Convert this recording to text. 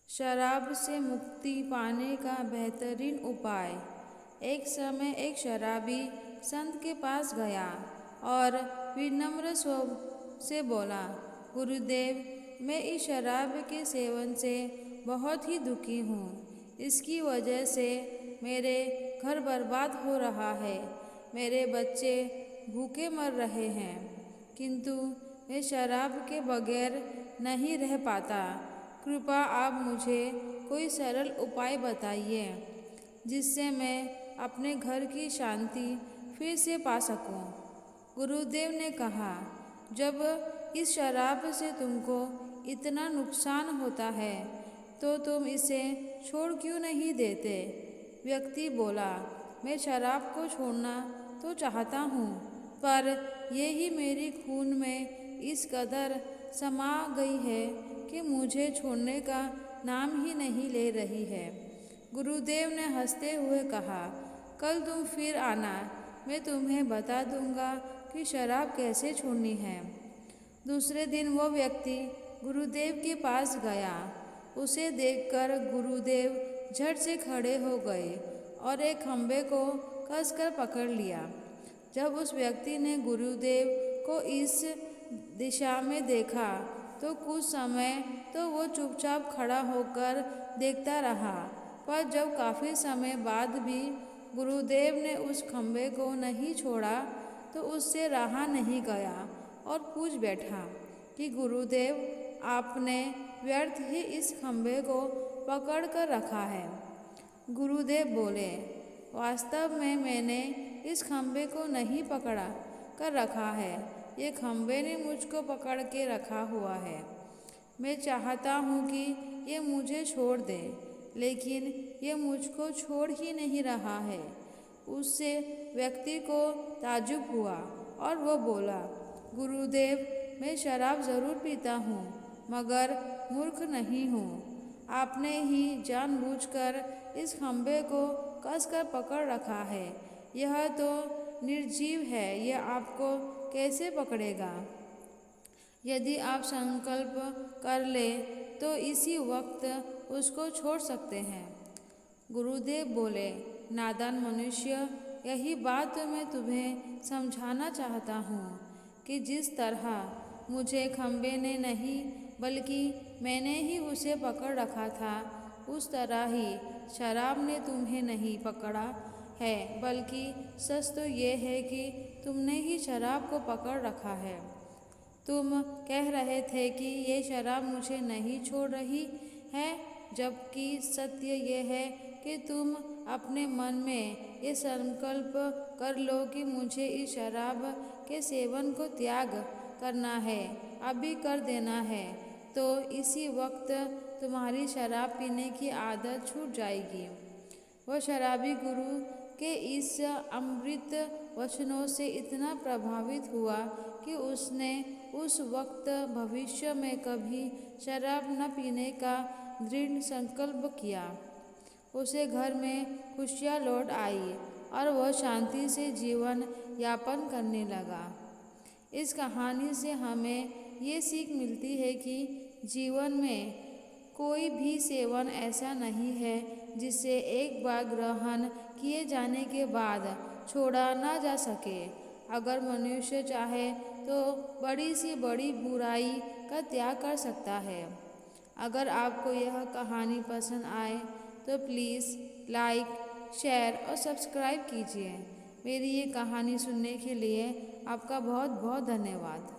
शराब से मुक्ति पाने का बेहतरीन उपाय। एक समय एक शराबी संत के पास गया और विनम्र स्वर से बोला, गुरुदेव, मैं इस शराब के सेवन से बहुत ही दुखी हूँ। इसकी वजह से मेरे घर बर्बाद हो रहा है, मेरे बच्चे भूखे मर रहे हैं, किंतु मैं शराब के बगैर नहीं रह पाता। कृपया आप मुझे कोई सरल उपाय बताइए जिससे मैं अपने घर की शांति फिर से पा सकूं। गुरुदेव ने कहा, जब इस शराब से तुमको इतना नुकसान होता है तो तुम इसे छोड़ क्यों नहीं देते। व्यक्ति बोला, मैं शराब को छोड़ना तो चाहता हूँ, पर यही मेरी खून में इस कदर समा गई है कि मुझे छोड़ने का नाम ही नहीं ले रही है। गुरुदेव ने हंसते हुए कहा, कल तुम फिर आना, मैं तुम्हें बता दूंगा कि शराब कैसे छोड़नी है। दूसरे दिन वो व्यक्ति गुरुदेव के पास गया। उसे देखकर गुरुदेव झट से खड़े हो गए और एक खंभे को कसकर पकड़ लिया। जब उस व्यक्ति ने गुरुदेव को इस दिशा में देखा तो कुछ समय तो वो चुपचाप खड़ा होकर देखता रहा, पर जब काफ़ी समय बाद भी गुरुदेव ने उस खंभे को नहीं छोड़ा तो उससे रहा नहीं गया और पूछ बैठा कि गुरुदेव, आपने व्यर्थ ही इस खंभे को पकड़ कर रखा है। गुरुदेव बोले, वास्तव में मैंने इस खंभे को नहीं पकड़ा कर रखा है, ये खंभे ने मुझको पकड़ के रखा हुआ है। मैं चाहता हूँ कि ये मुझे छोड़ दे, लेकिन ये मुझको छोड़ ही नहीं रहा है। उससे व्यक्ति को ताज्जुब हुआ और वो बोला, गुरुदेव, मैं शराब ज़रूर पीता हूँ, मगर मूर्ख नहीं हूँ। आपने ही जानबूझकर इस खंभे को कसकर पकड़ रखा है। यह तो निर्जीव है, यह आपको कैसे पकड़ेगा। यदि आप संकल्प कर ले तो इसी वक्त उसको छोड़ सकते हैं। गुरुदेव बोले, नादान मनुष्य, यही बात मैं तुम्हें समझाना चाहता हूँ कि जिस तरह मुझे खंबे ने नहीं बल्कि मैंने ही उसे पकड़ रखा था, उस तरह ही शराब ने तुम्हें नहीं पकड़ा है, बल्कि सच तो ये है कि तुमने ही शराब को पकड़ रखा है। तुम कह रहे थे कि ये शराब मुझे नहीं छोड़ रही है, जबकि सत्य ये है कि तुम अपने मन में ये संकल्प कर लो कि मुझे इस शराब के सेवन को त्याग करना है, अभी कर देना है, तो इसी वक्त तुम्हारी शराब पीने की आदत छूट जाएगी। वह शराबी गुरु के इस अमृत वचनों से इतना प्रभावित हुआ कि उसने उस वक्त भविष्य में कभी शराब न पीने का दृढ़ संकल्प किया। उसे घर में खुशियाँ लौट आई और वह शांति से जीवन यापन करने लगा। इस कहानी से हमें ये सीख मिलती है कि जीवन में कोई भी सेवन ऐसा नहीं है जिसे एक बार ग्रहण किए जाने के बाद छोड़ा ना जा सके। अगर मनुष्य चाहे तो बड़ी सी बड़ी बुराई का त्याग कर सकता है। अगर आपको यह कहानी पसंद आए तो प्लीज़ लाइक, शेयर और सब्सक्राइब कीजिए। मेरी ये कहानी सुनने के लिए आपका बहुत बहुत धन्यवाद।